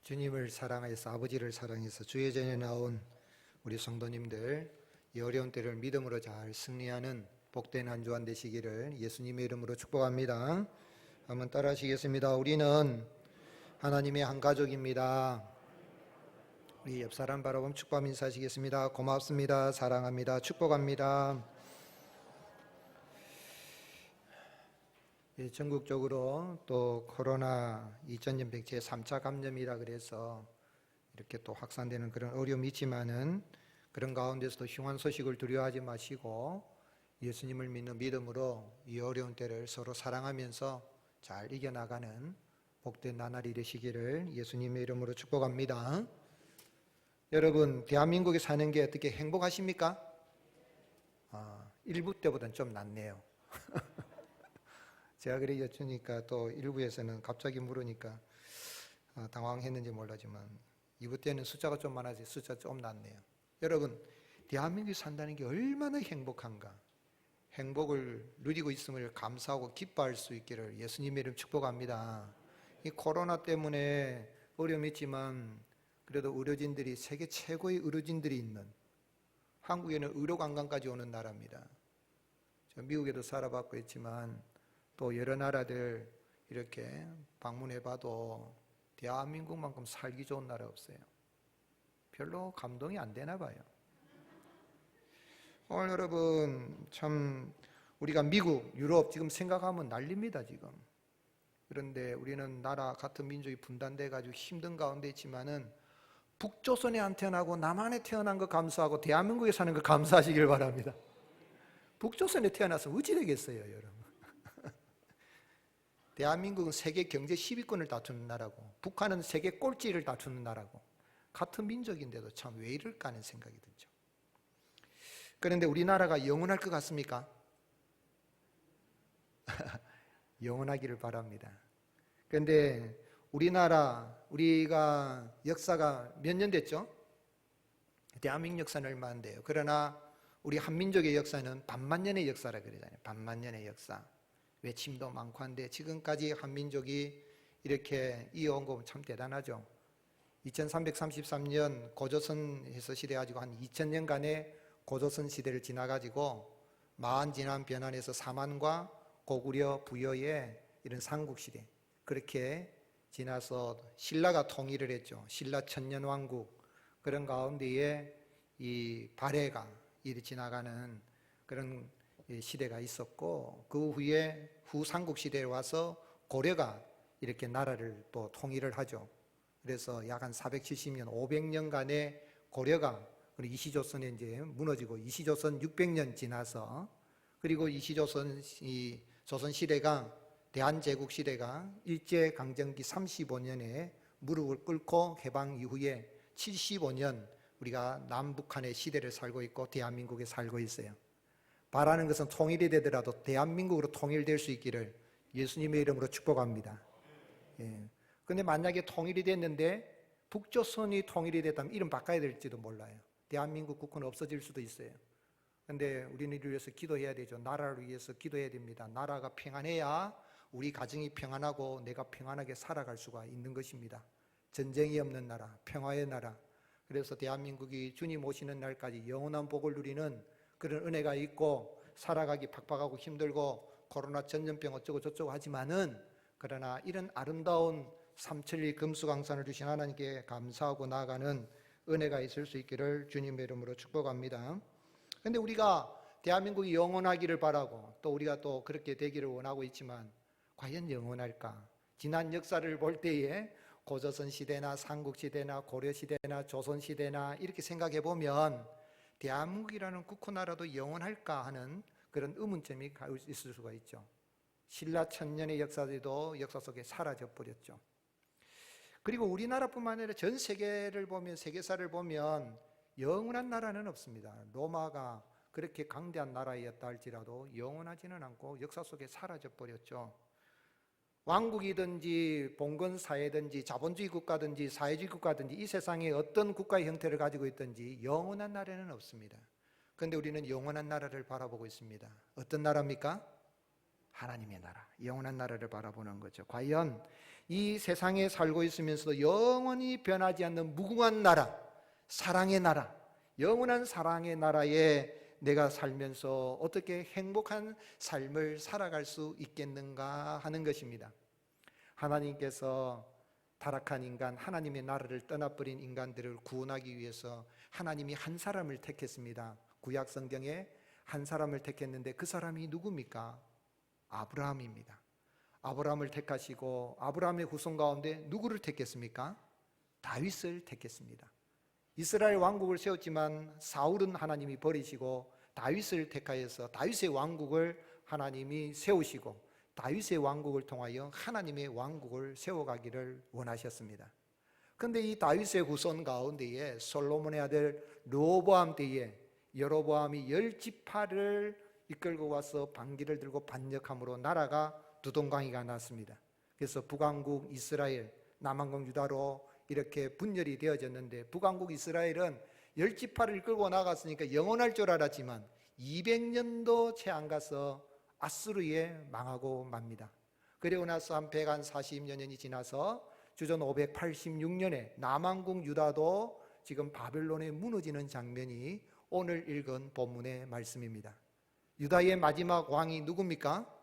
주님을 사랑하여서 아버지를 사랑해서 주의 전에 나온 우리 성도님들, 이 어려운 때를 믿음으로 잘 승리하는 복된 한 주간 되시기를 예수님의 이름으로 축복합니다. 한번 따라 하시겠습니다. 우리는 하나님의 한 가족입니다. 우리 옆 사람 바라보면 축복 인사하시겠습니다. 고맙습니다. 사랑합니다. 축복합니다. 전국적으로 또 코로나 2000년병 제3차 감염이라 그래서 이렇게 또 확산되는 그런 어려움이 있지만은 그런 가운데서도 흉한 소식을 두려워하지 마시고 예수님을 믿는 믿음으로 이 어려운 때를 서로 사랑하면서 잘 이겨나가는 복된 나날이 되시기를 예수님의 이름으로 축복합니다. 여러분, 대한민국에 사는 게 어떻게 행복하십니까? 일부 때보다는 좀 낫네요. 제가 그래 여쭈니까 또 일부에서는 갑자기 물으니까 당황했는지 몰라지만 2부 때는 숫자가 좀 많아서 숫자 좀 낮네요. 여러분, 대한민국에 산다는 게 얼마나 행복한가. 행복을 누리고 있음을 감사하고 기뻐할 수 있기를 예수님의 이름 축복합니다. 이 코로나 때문에 어려움이 있지만 그래도 의료진들이 세계 최고의 의료진들이 있는, 한국에는 의료관광까지 오는 나라입니다. 저 미국에도 살아봤고 있지만 또 여러 나라들 이렇게 방문해봐도 대한민국만큼 살기 좋은 나라 없어요. 별로 감동이 안 되나 봐요. 오늘 여러분, 참 우리가 미국, 유럽 지금 생각하면 난립니다 지금. 그런데 우리는 나라 같은 민족이 분단돼 가지고 힘든 가운데 있지만은 북조선에 안 태어나고 남한에 태어난 거 감사하고 대한민국에 사는 거 감사하시길 바랍니다. 북조선에 태어나서 어찌 되겠어요 여러분. 대한민국은 세계 경제 10위권을 다투는 나라고, 북한은 세계 꼴찌를 다투는 나라고, 같은 민족인데도 참 왜 이럴까 하는 생각이 들죠. 그런데 우리나라가 영원할 것 같습니까? 영원하기를 바랍니다. 그런데 우리가 역사가 몇 년 됐죠? 대한민국 역사는 얼마 안 돼요. 그러나 우리 한민족의 역사는 반만년의 역사라 그러잖아요. 반만년의 역사. 외침도 많고 한데 지금까지 한민족이 이렇게 이어온 거 참 대단하죠. 2333년 고조선에서 시대 가지고 한 2000년간의 고조선 시대를 지나가지고 마한 진한 변환에서 사만과 고구려 부여의 이런 삼국시대, 그렇게 지나서 신라가 통일을 했죠. 신라 천년왕국. 그런 가운데에 이 발해가 이리 지나가는 그런 시대가 있었고, 그 후에 후삼국시대에 와서 고려가 이렇게 나라를 또 통일을 하죠. 그래서 약 한 470년, 500년간의 고려가 이시조선에 이제 무너지고, 이시조선 600년 지나서, 그리고 이시조선 이 조선시대가, 대한제국시대가 일제강점기 35년에 무릎을 꿇고 해방 이후에 75년 우리가 남북한의 시대를 살고 있고 대한민국에 살고 있어요. 바라는 것은 통일이 되더라도 대한민국으로 통일될 수 있기를 예수님의 이름으로 축복합니다. 그런데 만약에 통일이 됐는데 북조선이 통일이 됐다면 이름 바꿔야 될지도 몰라요. 대한민국 국호는 없어질 수도 있어요. 그런데 우리는 이를 위해서 기도해야 되죠. 나라를 위해서 기도해야 됩니다. 나라가 평안해야 우리 가정이 평안하고 내가 평안하게 살아갈 수가 있는 것입니다. 전쟁이 없는 나라, 평화의 나라. 그래서 대한민국이 주님 오시는 날까지 영원한 복을 누리는 그런 은혜가 있고, 살아가기 팍팍하고 힘들고 코로나 전염병 어쩌고 저쩌고 하지만은, 그러나 이런 아름다운 삼천리 금수강산을 주신 하나님께 감사하고 나아가는 은혜가 있을 수 있기를 주님의 이름으로 축복합니다. 그런데 우리가 대한민국이 영원하기를 바라고 또 우리가 또 그렇게 되기를 원하고 있지만 과연 영원할까? 지난 역사를 볼 때에 고조선 시대나 삼국시대나 고려시대나 조선시대나 이렇게 생각해 보면 대한민국이라는 국호나라도 영원할까 하는 그런 의문점이 있을 수가 있죠. 신라 천년의 역사들도 역사 속에 사라져 버렸죠. 그리고 우리나라뿐만 아니라 전 세계를 보면, 세계사를 보면 영원한 나라는 없습니다. 로마가 그렇게 강대한 나라였다 할지라도 영원하지는 않고 역사 속에 사라져 버렸죠. 왕국이든지 봉건사회든지 자본주의 국가든지 사회주의 국가든지 이 세상에 어떤 국가의 형태를 가지고 있든지 영원한 나라는 없습니다. 그런데 우리는 영원한 나라를 바라보고 있습니다. 어떤 나라입니까? 하나님의 나라, 영원한 나라를 바라보는 거죠. 과연 이 세상에 살고 있으면서도 영원히 변하지 않는 무궁한 나라, 사랑의 나라, 영원한 사랑의 나라에 내가 살면서 어떻게 행복한 삶을 살아갈 수 있겠는가 하는 것입니다. 하나님께서 타락한 인간, 하나님의 나라를 떠나버린 인간들을 구원하기 위해서 하나님이 한 사람을 택했습니다. 구약 성경에 한 사람을 택했는데 그 사람이 누굽니까? 아브라함입니다. 아브라함을 택하시고 아브라함의 후손 가운데 누구를 택했습니까? 다윗을 택했습니다. 이스라엘 왕국을 세웠지만 사울은 하나님이 버리시고 다윗을 택하여서 다윗의 왕국을 하나님이 세우시고 다윗의 왕국을 통하여 하나님의 왕국을 세워가기를 원하셨습니다. 그런데 이 다윗의 후손 가운데에 솔로몬의 아들 르호보암 때에 여로보암이 10지파를 이끌고 와서 반기를 들고 반역함으로 나라가 두동강이가 났습니다. 그래서 북왕국 이스라엘, 남왕국 유다로 이렇게 분열이 되어졌는데, 북왕국 이스라엘은 10지파를 끌고 나갔으니까 영원할 줄 알았지만 200년도 채 안 가서 아수르에 망하고 맙니다. 그리고 나서 한 140여 년이 지나서 주전 586년에 남왕국 유다도 지금 바벨론에 무너지는 장면이 오늘 읽은 본문의 말씀입니다. 유다의 마지막 왕이 누굽니까?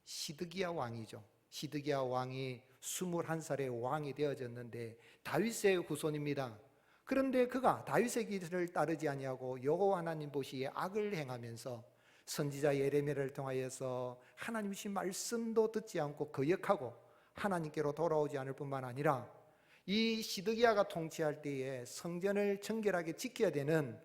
시드기야 왕이죠. 시드기야 왕이 21살의 왕이 되어졌는데 다윗의 후손입니다. 그런데 그가 다윗의 길을 따르지 아니하고 여호와 하나님 보시기에 악을 행하면서 선지자 예레미야를 통하여서 하나님의 말씀도 듣지 않고 거역하고 하나님께로 돌아오지 않을 뿐만 아니라 이 시드기야가 통치할 때에 성전을 정결하게 지켜야 되는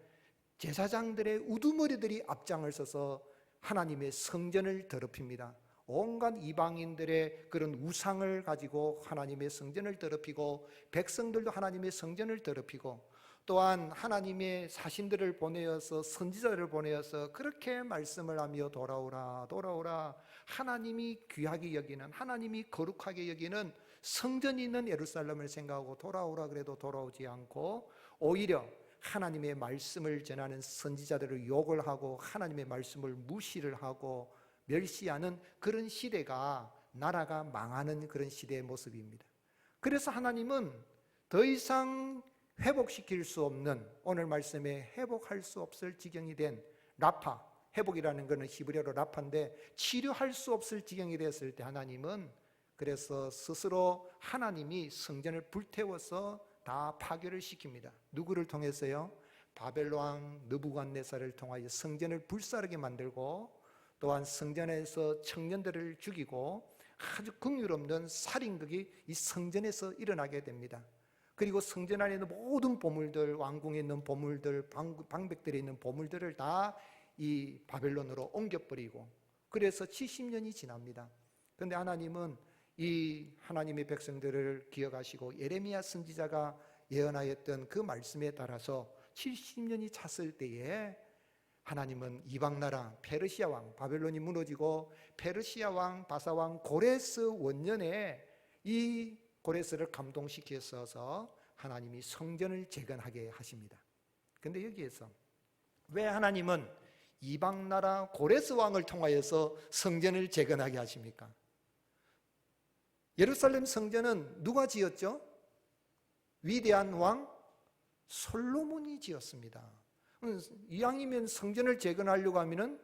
제사장들의 우두머리들이 앞장을 서서 하나님의 성전을 더럽힙니다. 온갖 이방인들의 그런 우상을 가지고 하나님의 성전을 더럽히고 백성들도 하나님의 성전을 더럽히고 또한 하나님의 사신들을 보내어서 선지자들을 보내어서 그렇게 말씀을 하며 돌아오라 돌아오라, 하나님이 귀하게 여기는, 하나님이 거룩하게 여기는 성전이 있는 예루살렘을 생각하고 돌아오라 그래도 돌아오지 않고 오히려 하나님의 말씀을 전하는 선지자들을 욕을 하고 하나님의 말씀을 무시를 하고 멸시하는 그런 시대가, 나라가 망하는 그런 시대의 모습입니다. 그래서 하나님은 더 이상 회복시킬 수 없는, 오늘 말씀에 회복할 수 없을 지경이 된 라파, 회복이라는 것은 히브리어로 라파인데 치료할 수 없을 지경이 됐을 때 하나님은 그래서 스스로 하나님이 성전을 불태워서 다 파괴를 시킵니다. 누구를 통해서요? 바벨론 왕 느부갓네살을 통하여 성전을 불사르게 만들고 또한 성전에서 청년들을 죽이고 아주 긍휼없는 살인극이 이 성전에서 일어나게 됩니다. 그리고 성전 안에 있는 모든 보물들, 왕궁에 있는 보물들, 방백들에 있는 보물들을 다 이 바벨론으로 옮겨버리고, 그래서 70년이 지납니다. 그런데 하나님은 이 하나님의 백성들을 기억하시고 예레미야 선지자가 예언하였던 그 말씀에 따라서 70년이 찼을 때에 하나님은 이방나라 페르시아 왕, 바벨론이 무너지고 페르시아 왕, 바사 왕 고레스 원년에 이 고레스를 감동시켜서 하나님이 성전을 재건하게 하십니다. 그런데 여기에서 왜 하나님은 이방나라 고레스 왕을 통하여서 성전을 재건하게 하십니까? 예루살렘 성전은 누가 지었죠? 위대한 왕 솔로몬이 지었습니다. 이왕이면 성전을 재건하려고 하면은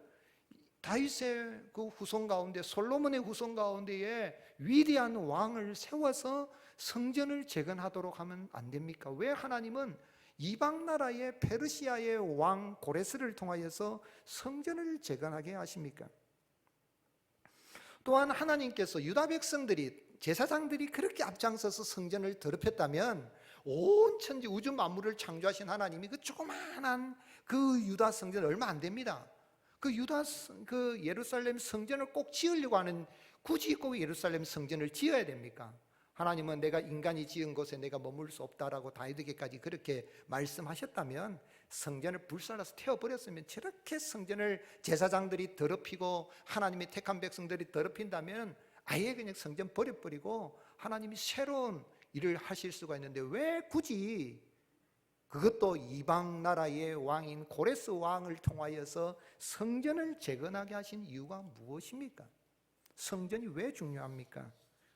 다윗의 그 후손 가운데, 솔로몬의 후손 가운데에 위대한 왕을 세워서 성전을 재건하도록 하면 안 됩니까? 왜 하나님은 이방 나라의 페르시아의 왕 고레스를 통하여서 성전을 재건하게 하십니까? 또한 하나님께서 유다 백성들이, 제사장들이 그렇게 앞장서서 성전을 더럽혔다면 온 천지 우주 만물을 창조하신 하나님이 그 조그마한 그 유다 성전 얼마 안 됩니다. 그 예루살렘 성전을 꼭 지으려고 하는, 굳이 꼭 예루살렘 성전을 지어야 됩니까? 하나님은 내가 인간이 지은 곳에 내가 머물 수 없다라고 다윗에게까지 그렇게 말씀하셨다면 성전을 불살라서 태워버렸으면, 저렇게 성전을 제사장들이 더럽히고 하나님의 택한 백성들이 더럽힌다면 아예 그냥 성전 버려버리고 하나님이 새로운 일을 하실 수가 있는데 왜 굳이 그것도 이방 나라의 왕인 고레스 왕을 통하여서 성전을 재건하게 하신 이유가 무엇입니까? 성전이 왜 중요합니까?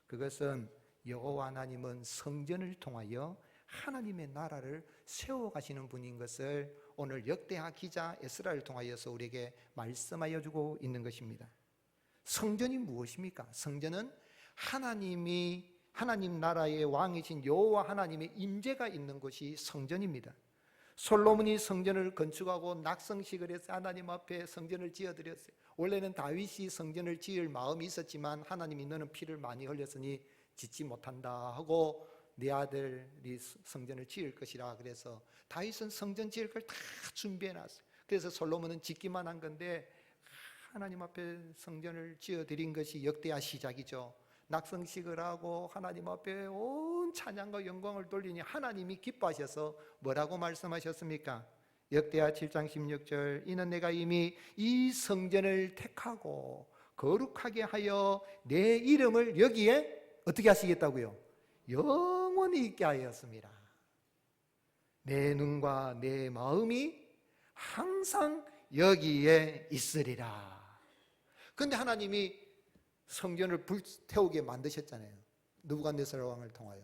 그것은 여호와 하나님은 성전을 통하여 하나님의 나라를 세워가시는 분인 것을 오늘 역대하 기자 에스라를 통하여서 우리에게 말씀하여 주고 있는 것입니다. 성전이 무엇입니까? 성전은 하나님 나라의 왕이신 여호와 하나님의 임재가 있는 곳이 성전입니다. 솔로몬이 성전을 건축하고 낙성식을 해서 하나님 앞에 성전을 지어드렸어요. 원래는 다윗이 성전을 지을 마음이 있었지만 하나님이 너는 피를 많이 흘렸으니 짓지 못한다 하고 네 아들이 성전을 지을 것이라 그래서 다윗은 성전 지을 걸 다 준비해놨어요. 그래서 솔로몬은 짓기만 한 건데 하나님 앞에 성전을 지어드린 것이 역대하 시작이죠. 낙성식을 하고 하나님 앞에 온 찬양과 영광을 돌리니 하나님이 기뻐하셔서 뭐라고 말씀하셨습니까? 역대하 7장 16절 이는 내가 이미 이 성전을 택하고 거룩하게 하여 내 이름을 여기에 어떻게 하시겠다고요? 영원히 있게 하였습니다. 내 눈과 내 마음이 항상 여기에 있으리라. 그런데 하나님이 성전을 불태우게 만드셨잖아요. 느부갓네살 왕을 통하여.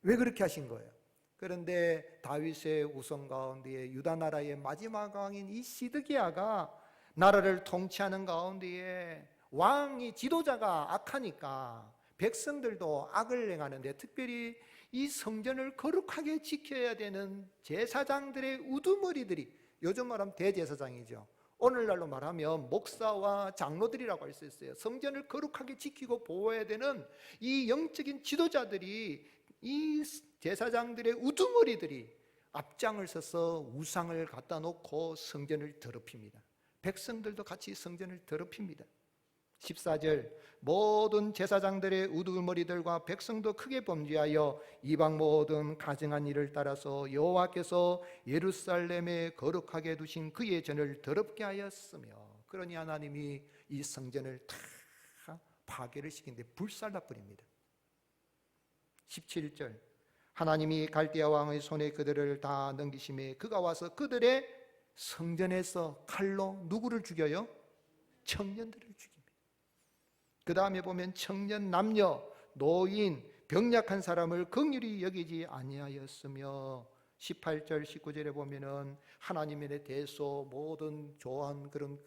왜 그렇게 하신 거예요? 그런데 다윗의 우선 가운데에 유다 나라의 마지막 왕인 이 시드기야가 나라를 통치하는 가운데에 왕이 지도자가 악하니까 백성들도 악을 행하는데 특별히 이 성전을 거룩하게 지켜야 되는 제사장들의 우두머리들이 요즘 말하면 대제사장이죠. 오늘날로 말하면 목사와 장로들이라고 할 수 있어요. 성전을 거룩하게 지키고 보호해야 되는 이 영적인 지도자들이 이 제사장들의 우두머리들이 앞장을 서서 우상을 갖다 놓고 성전을 더럽힙니다. 백성들도 같이 성전을 더럽힙니다. 14절 모든 제사장들의 우두머리들과 백성도 크게 범죄하여 이방 모든 가증한 일을 따라서 여호와께서 예루살렘에 거룩하게 두신 그의 전을 더럽게 하였으며 그러니 하나님이 이 성전을 다 파괴를 시키는데 불살라 버립니다. 17절 하나님이 갈대아 왕의 손에 그들을 다 넘기심에 그가 와서 그들의 성전에서 칼로 누구를 죽여요? 청년들을 죽입니다. 그 다음에 보면 청년, 남녀, 노인, 병약한 사람을 긍휼히 여기지 아니하였으며 18절, 19절에 보면은 하나님의 대소 모든 조한 그런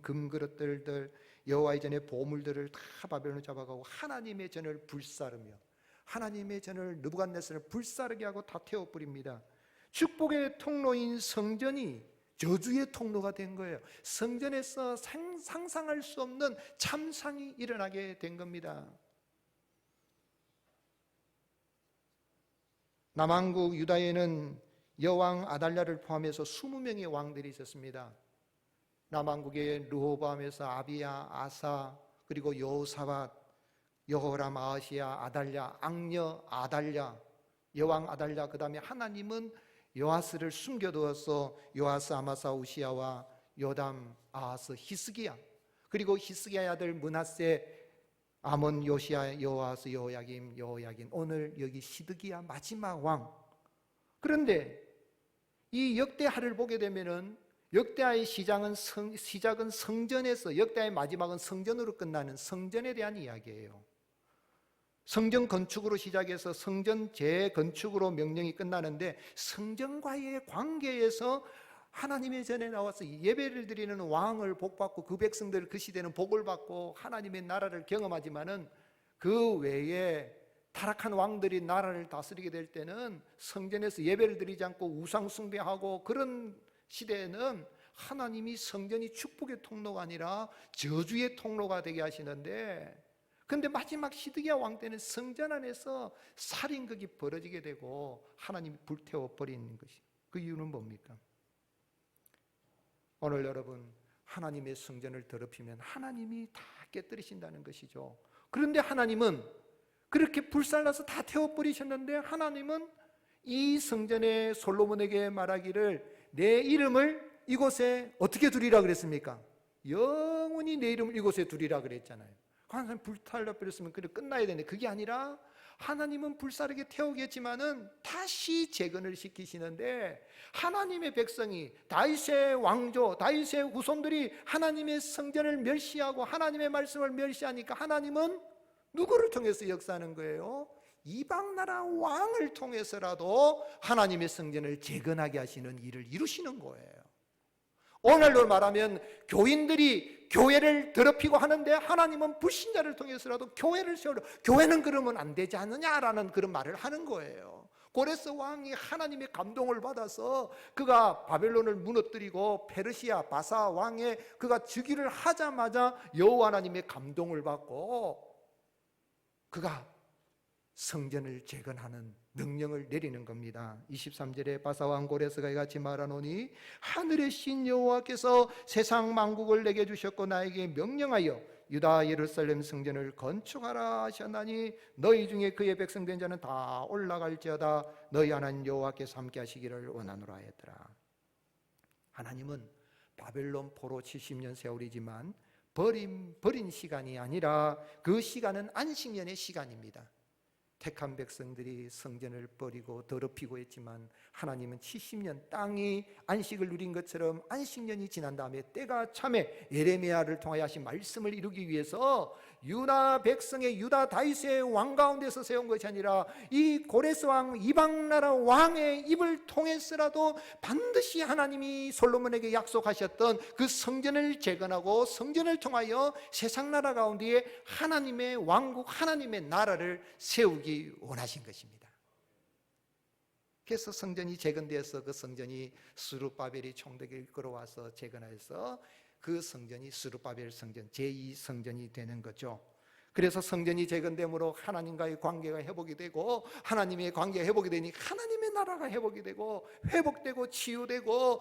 금그릇들 여호와의 전에 보물들을 다 바벨론으로 잡아가고 하나님의 전을 불사르며 하나님의 전을 느부갓네살을 불사르게 하고 다 태워버립니다. 축복의 통로인 성전이 저주의 통로가 된 거예요. 성전에서 상상할 수 없는 참상이 일어나게 된 겁니다. 남왕국 유다에는 여왕 아달랴를 포함해서 20명의 왕들이 있었습니다. 남왕국의 르호보암에서 아비야, 아사, 그리고 여호사밧, 여호람, 아하시야, 아달랴, 악녀, 아달랴, 여왕 아달랴, 그 다음에 하나님은 요아스를 숨겨두어서 요아스, 아마사, 우시야와 요담, 아하스, 히스기야, 그리고 히스기야의 아들 므낫세, 아몬, 요시야, 요아스, 여호야김, 오늘 여기 시드기야 마지막 왕. 그런데 이 역대하를 보게 되면은 역대하의 시작은 성전에서, 역대하의 마지막은 성전으로 끝나는 성전에 대한 이야기예요. 성전 건축으로 시작해서 성전 재건축으로 명령이 끝나는데 성전과의 관계에서 하나님의 전에 나와서 예배를 드리는 왕을 복받고 그 백성들 그 시대는 복을 받고 하나님의 나라를 경험하지만은 그 외에 타락한 왕들이 나라를 다스리게 될 때는 성전에서 예배를 드리지 않고 우상 숭배하고 그런 시대에는 하나님이 성전이 축복의 통로가 아니라 저주의 통로가 되게 하시는데, 근데 마지막 시드기야 왕 때는 성전 안에서 살인극이 벌어지게 되고 하나님이 불태워 버리는 것이, 그 이유는 뭡니까? 오늘 여러분, 하나님의 성전을 더럽히면 하나님이 다 깨뜨리신다는 것이죠. 그런데 하나님은 그렇게 불살라서 다 태워버리셨는데 하나님은 이 성전에 솔로몬에게 말하기를 내 이름을 이곳에 어떻게 두리라 그랬습니까? 영원히 내 이름을 이곳에 두리라 그랬잖아요. 하나님 불살라 버렸으면 그래 끝나야 되는데 그게 아니라 하나님은 불사르게 태우겠지만은 다시 재건을 시키시는데, 하나님의 백성이, 다윗의 왕조, 다윗의 후손들이 하나님의 성전을 멸시하고 하나님의 말씀을 멸시하니까 하나님은 누구를 통해서 역사하는 거예요? 이방 나라 왕을 통해서라도 하나님의 성전을 재건하게 하시는 일을 이루시는 거예요. 오늘로 말하면 교인들이 교회를 더럽히고 하는데 하나님은 불신자를 통해서라도 교회를 세우려, 교회는 그러면 안 되지 않느냐라는 그런 말을 하는 거예요. 고레스 왕이 하나님의 감동을 받아서 그가 바벨론을 무너뜨리고 페르시아 바사 왕의 그가 즉위를 하자마자 여호와 하나님의 감동을 받고 그가 성전을 재건하는 명령을 내리는 겁니다. 23절에 바사왕 고레스가 이같이 말하노니 하늘의 신 여호와께서 세상 만국을 내게 주셨고 나에게 명령하여 유다 예루살렘 성전을 건축하라 하셨나니 너희 중에 그의 백성된 자는 다 올라갈지어다 너희 하나님 여호와께서 함께 하시기를 원하노라 했더라. 하나님은 바벨론 포로 70년 세월이지만 버린 시간이 아니라 그 시간은 안식년의 시간입니다. 택한 백성들이 성전을 버리고 더럽히고 했지만 하나님은 70년 땅이 안식을 누린 것처럼 안식년이 지난 다음에 때가 참에 예레미야를 통하여 하신 말씀을 이루기 위해서 유다 백성의 유다 다윗의 왕 가운데서 세운 것이 아니라 이 고레스 왕 이방 나라 왕의 입을 통해서라도 반드시 하나님이 솔로몬에게 약속하셨던 그 성전을 재건하고 성전을 통하여 세상 나라 가운데에 하나님의 왕국 하나님의 나라를 세우기 원하신 것입니다. 그래서 성전이 재건되어서 그 성전이 스룹바벨이 총독을 이끌어와서 재건해서 그 성전이 스룹바벨 성전 제2성전이 되는 거죠. 그래서 성전이 재건됨으로 하나님과의 관계가 회복이 되고 하나님의 관계가 회복이 되니 하나님의 나라가 회복이 되고 회복되고 치유되고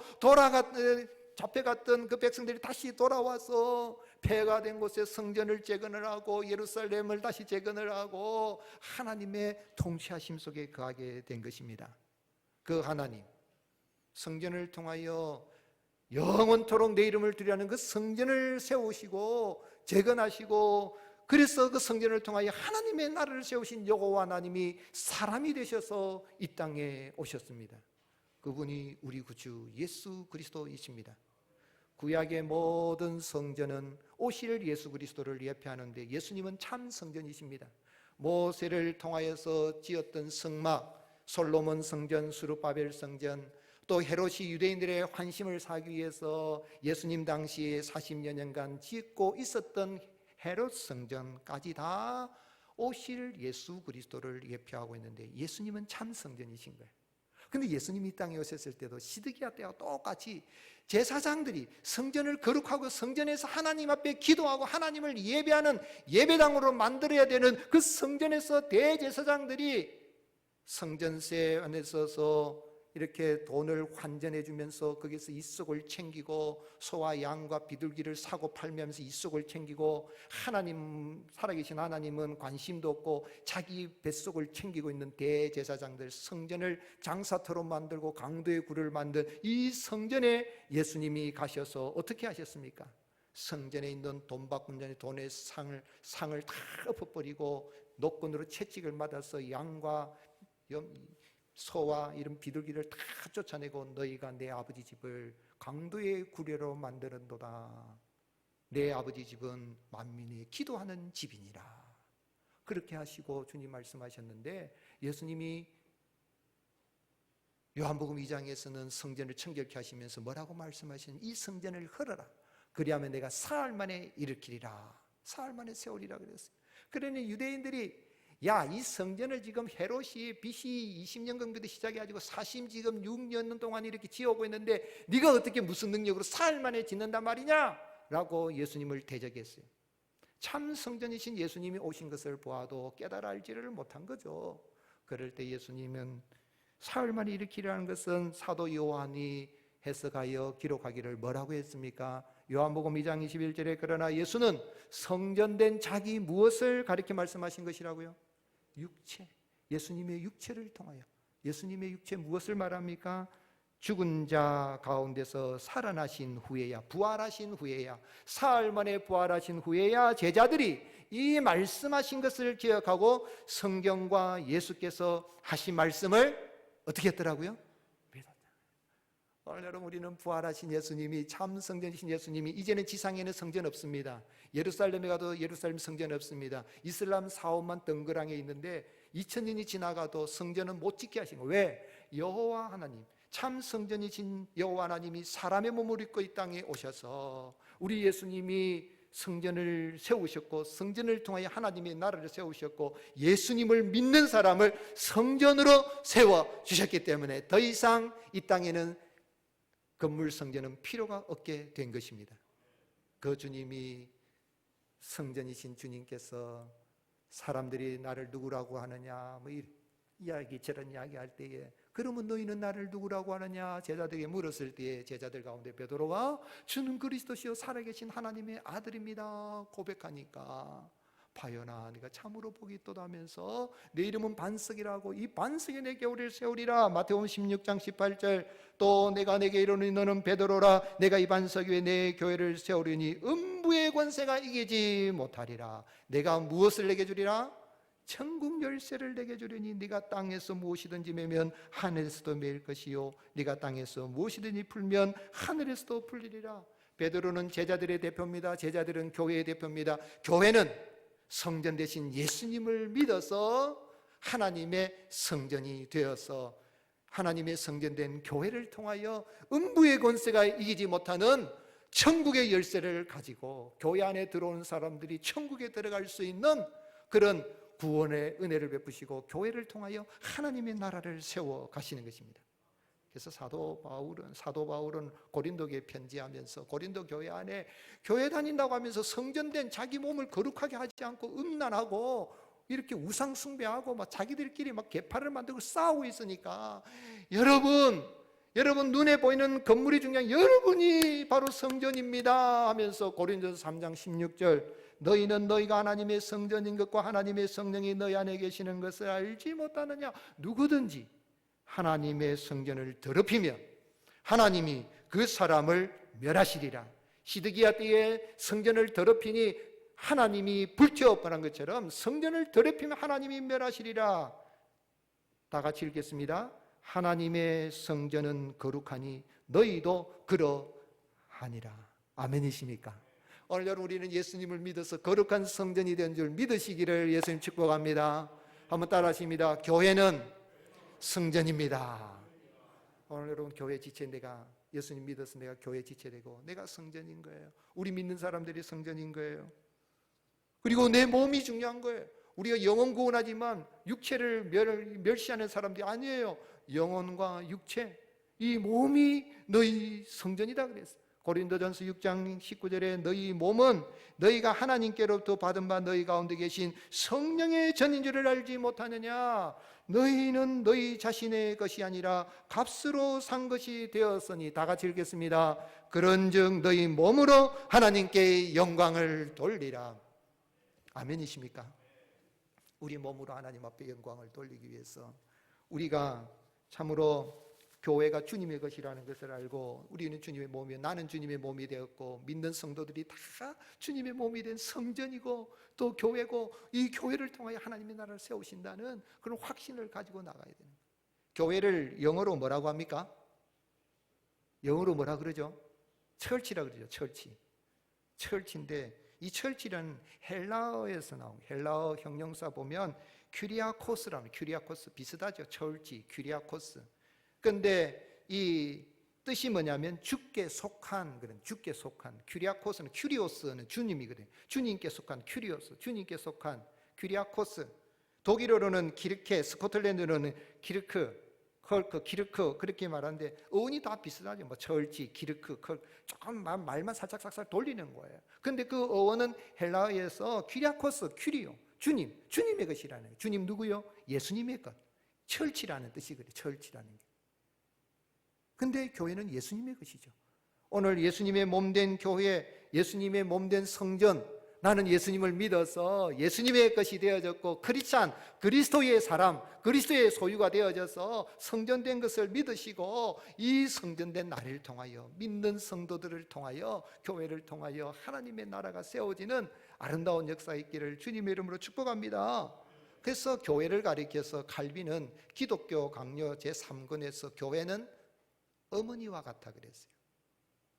잡혀갔던 그 백성들이 다시 돌아와서 폐가 된 곳에 성전을 재건을 하고 예루살렘을 다시 재건을 하고 하나님의 통치하심 속에 거하게 된 것입니다. 그 하나님 성전을 통하여 영원토록 내 이름을 두려는 그 성전을 세우시고 재건하시고 그래서 그 성전을 통하여 하나님의 나라를 세우신 여호와 하나님이 사람이 되셔서 이 땅에 오셨습니다. 그분이 우리 구주 예수 그리스도이십니다. 구약의 모든 성전은 오실 예수 그리스도를 예표하는데 예수님은 참 성전이십니다. 모세를 통하여서 지었던 성막, 솔로몬 성전, 스룹바벨 성전, 또 헤롯이 유대인들의 환심을 사기 위해서 예수님 당시에 40여 년간 짓고 있었던 헤롯 성전까지 다 오실 예수 그리스도를 예표하고 있는데 예수님은 참 성전이신 거예요. 근데 예수님이 이 땅에 오셨을 때도 시드기야 때와 똑같이 제사장들이 성전을 거룩하고 성전에서 하나님 앞에 기도하고 하나님을 예배하는 예배당으로 만들어야 되는 그 성전에서 대제사장들이 성전세 안에 서서 이렇게 돈을 환전해 주면서 거기서 이속을 챙기고 소와 양과 비둘기를 사고 팔면서 이속을 챙기고 하나님 살아계신 하나님은 관심도 없고 자기 뱃속을 챙기고 있는 대제사장들 성전을 장사터로 만들고 강도의 굴을 만든 이 성전에 예수님이 가셔서 어떻게 하셨습니까? 성전에 있는 돈바꾼전의 돈의 상을 다 엎어버리고 노끈으로 채찍을 맞아서 양과 소와 이런 비둘기를 다 쫓아내고 너희가 내 아버지 집을 강도의 구례로 만드는도다. 내 아버지 집은 만민이 기도하는 집이니라. 그렇게 하시고 주님 말씀하셨는데 예수님이 요한복음 2장에서는 성전을 청결케 하시면서 뭐라고 말씀하시는 이 성전을 헐어라. 그리하면 내가 사흘 만에 일으키리라. 사흘 만에 세우리라 그랬어요. 그러니 유대인들이 야, 이 성전을 지금 헤롯이 BC 20년 경부터 시작해가지고 사심 지금 6년 동안 이렇게 지어오고 있는데 네가 어떻게 무슨 능력으로 사흘 만에 짓는단 말이냐? 라고 예수님을 대적했어요. 참 성전이신 예수님이 오신 것을 보아도 깨달아 알지를 못한 거죠. 그럴 때 예수님은 사흘 만에 일으키라는 것은 사도 요한이 해석하여 기록하기를 뭐라고 했습니까? 요한복음 2장 21절에 그러나 예수는 성전된 자기 무엇을 가리켜 말씀하신 것이라고요? 육체, 예수님의 육체를 통하여. 예수님의 육체 무엇을 말합니까? 죽은 자 가운데서 살아나신 후에야, 부활하신 후에야, 사흘 만에 부활하신 후에야 제자들이 이 말씀하신 것을 기억하고 성경과 예수께서 하신 말씀을 어떻게 했더라고요? 오늘 여러분, 우리는 부활하신 예수님이, 참 성전이신 예수님이, 이제는 지상에는 성전 없습니다. 예루살렘에 가도 예루살렘 성전 없습니다. 이슬람 사원만 덩그랑에 있는데 2000년이 지나가도 성전은 못 짓게 하신 거예요. 왜? 여호와 하나님, 참 성전이신 여호와 하나님이 사람의 몸을 입고 이 땅에 오셔서 우리 예수님이 성전을 세우셨고, 성전을 통하여 하나님의 나라를 세우셨고, 예수님을 믿는 사람을 성전으로 세워주셨기 때문에 더 이상 이 땅에는 건물 성전은 필요가 없게 된 것입니다. 그 주님이, 성전이신 주님께서 사람들이 나를 누구라고 하느냐, 저런 이야기 할 때에, 그러면 너희는 나를 누구라고 하느냐 제자들에게 물었을 때에, 제자들 가운데 베드로가 주는 그리스도시요 살아계신 하나님의 아들입니다 고백하니까, 바요나 네가 참으로 복이 있도다 하면서 내 이름은 반석이라고, 이 반석에 내 교회를 세우리라. 마태복음 16장 18절, 또 내가 내게 이르노니 너는 베드로라, 내가 이 반석 위에 내 교회를 세우리니 음부의 권세가 이기지 못하리라. 내가 무엇을 내게 주리라? 천국 열쇠를 내게 주리니 네가 땅에서 무엇이든지 매면 하늘에서도 매일 것이요 네가 땅에서 무엇이든지 풀면 하늘에서도 풀리리라. 베드로는 제자들의 대표입니다. 제자들은 교회의 대표입니다. 교회는 성전 대신 예수님을 믿어서 하나님의 성전이 되어서 하나님의 성전된 교회를 통하여 음부의 권세가 이기지 못하는 천국의 열쇠를 가지고 교회 안에 들어오는 사람들이 천국에 들어갈 수 있는 그런 구원의 은혜를 베푸시고 교회를 통하여 하나님의 나라를 세워 가시는 것입니다. 그래서 사도 바울은 고린도교에 편지하면서 고린도 교회 안에 교회 다닌다고 하면서 성전된 자기 몸을 거룩하게 하지 않고 음란하고 이렇게 우상 숭배하고 막 자기들끼리 막 계파를 만들고 싸우고 있으니까, 여러분 눈에 보이는 건물이 중요한 여러분이 바로 성전입니다 하면서 고린도서 3장 16절, 너희는 너희가 하나님의 성전인 것과 하나님의 성령이 너희 안에 계시는 것을 알지 못하느냐. 누구든지 하나님의 성전을 더럽히면 하나님이 그 사람을 멸하시리라. 시드기야 때에 성전을 더럽히니 하나님이 불태워버린 것처럼 성전을 더럽히면 하나님이 멸하시리라. 다 같이 읽겠습니다. 하나님의 성전은 거룩하니 너희도 그러하니라. 아멘이십니까? 오늘 여러분, 우리는 예수님을 믿어서 거룩한 성전이 된 줄 믿으시기를 예수님 축복합니다. 한번 따라 하십니다. 교회는 성전입니다. 오늘 여러분, 교회 지체, 내가 예수님 믿어서 내가 교회 지체되고 내가 성전인 거예요. 우리 믿는 사람들이 성전인 거예요. 그리고 내 몸이 중요한 거예요. 우리가 영혼 구원하지만 육체를 멸시하는 사람들이 아니에요. 영혼과 육체, 이 몸이 너희 성전이다 그랬어요. 고린도전서 6장 19절에 너희 몸은 너희가 하나님께로부터 받은 바 너희 가운데 계신 성령의 전인 줄을 알지 못하느냐. 너희는 너희 자신의 것이 아니라 값으로 산 것이 되었으니. 다 같이 읽겠습니다. 그런즉 너희 몸으로 하나님께 영광을 돌리라. 아멘이십니까? 우리 몸으로 하나님 앞에 영광을 돌리기 위해서 우리가 참으로 교회가 주님의 것이라는 것을 알고, 우리는 주님의 몸이요, 나는 주님의 몸이 되었고, 믿는 성도들이 다 주님의 몸이 된 성전이고 또 교회고, 이 교회를 통하여 하나님의 나라를 세우신다는 그런 확신을 가지고 나가야 되는 거예요. 교회를 영어로 뭐라고 합니까? 영어로 뭐라 그러죠? 철치라 그러죠. 철치인데, 이 철치는 헬라어에서 나온, 헬라어 형용사 보면 큐리아코스라는, 큐리아코스 비슷하죠. 철치, 큐리아코스. 그런데 이 뜻이 뭐냐면 주께 속한, 그런 주께 속한. 큐리아코스는, 큐리오스는 주님이거든요. 주님께 속한 큐리오스, 주님께 속한 큐리아코스. 독일어로는 기르케, 스코틀랜드로는 기르크, 컬크, 기르크 그렇게 말하는데 어원이 다 비슷하죠. 뭐 철지, 기르크, 컬, 조금 말만 살짝 돌리는 거예요. 근데 그 어원은 헬라어에서 큐리아코스, 큐리오, 주님의 것이라는 거예요. 주님 누구요? 예수님의 것. 철치라는 뜻이거든요. 철치라는 게. 근데 교회는 예수님의 것이죠. 오늘 예수님의 몸된 교회, 예수님의 몸된 성전, 나는 예수님을 믿어서 예수님의 것이 되어졌고, 크리스찬, 그리스도의 사람, 그리스도의 소유가 되어져서 성전된 것을 믿으시고, 이 성전된 나를 통하여, 믿는 성도들을 통하여, 교회를 통하여 하나님의 나라가 세워지는 아름다운 역사 있기를 주님의 이름으로 축복합니다. 그래서 교회를 가리켜서 칼빈은 기독교 강요 제3권에서 교회는 어머니와 같아 그랬어요.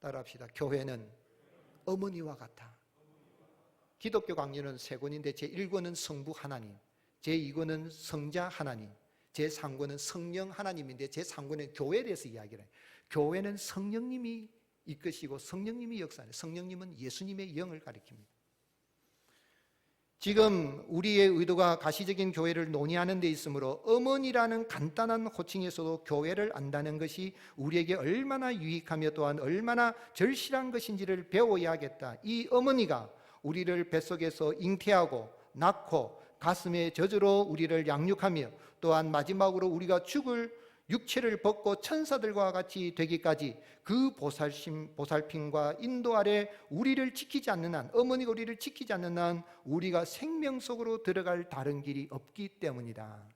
따라합시다. 교회는 어머니와 같아. 기독교 강론은 세 권인데 제1권은 성부 하나님, 제2권은 성자 하나님, 제3권은 성령 하나님인데 제3권은 교회에 대해서 이야기를 해요. 교회는 성령님이 이끄시고 성령님이 역사하는, 성령님은 예수님의 영을 가리킵니다. 지금 우리의 의도가 가시적인 교회를 논의하는 데 있으므로 어머니라는 간단한 호칭에서도 교회를 안다는 것이 우리에게 얼마나 유익하며 또한 얼마나 절실한 것인지를 배워야겠다. 이 어머니가 우리를 뱃속에서 잉태하고 낳고 가슴에 젖으로 우리를 양육하며 또한 마지막으로 우리가 죽을 육체를 벗고 천사들과 같이 되기까지 그 보살핌과 인도 아래 우리를 지키지 않는 한, 어머니가 우리를 지키지 않는 한 우리가 생명 속으로 들어갈 다른 길이 없기 때문이다.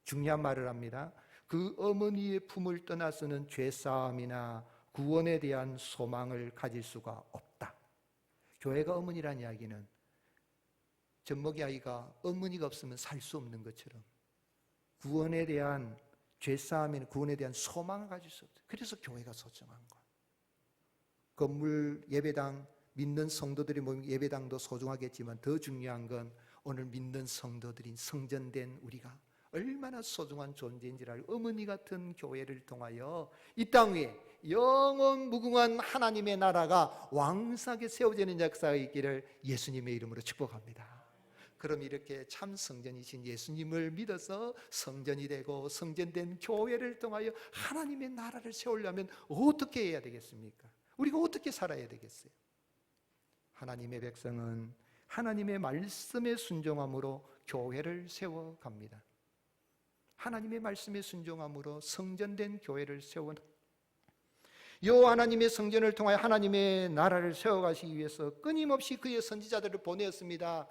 중요한 말을 합니다. 그 어머니의 품을 떠나서는 죄사함이나 구원에 대한 소망을 가질 수가 없다. 교회가 어머니란 이야기는 젖먹이 아이가 어머니가 없으면 살 수 없는 것처럼 구원에 대한 죄사함에는 구원에 대한 소망을 가질 수 없어요. 그래서 교회가 소중한 거예요. 건물 예배당 믿는 성도들이 모이면 예배당도 소중하겠지만 더 중요한 건 오늘 믿는 성도들인 성전된 우리가 얼마나 소중한 존재인지를 알고 어머니 같은 교회를 통하여 이 땅 위에 영원 무궁한 하나님의 나라가 왕성하게 세워지는 역사가 있기를 예수님의 이름으로 축복합니다. 그럼 이렇게 참 성전이신 예수님을 믿어서 성전이 되고 성전된 교회를 통하여 하나님의 나라를 세우려면 어떻게 해야 되겠습니까? 우리가 어떻게 살아야 되겠어요? 하나님의 백성은 하나님의 말씀에 순종함으로 교회를 세워갑니다. 하나님의 말씀에 순종함으로 성전된 교회를 세워 여호와 하나님의 성전을 통하여 하나님의 나라를 세워가시기 위해서 끊임없이 그의 선지자들을 보내었습니다.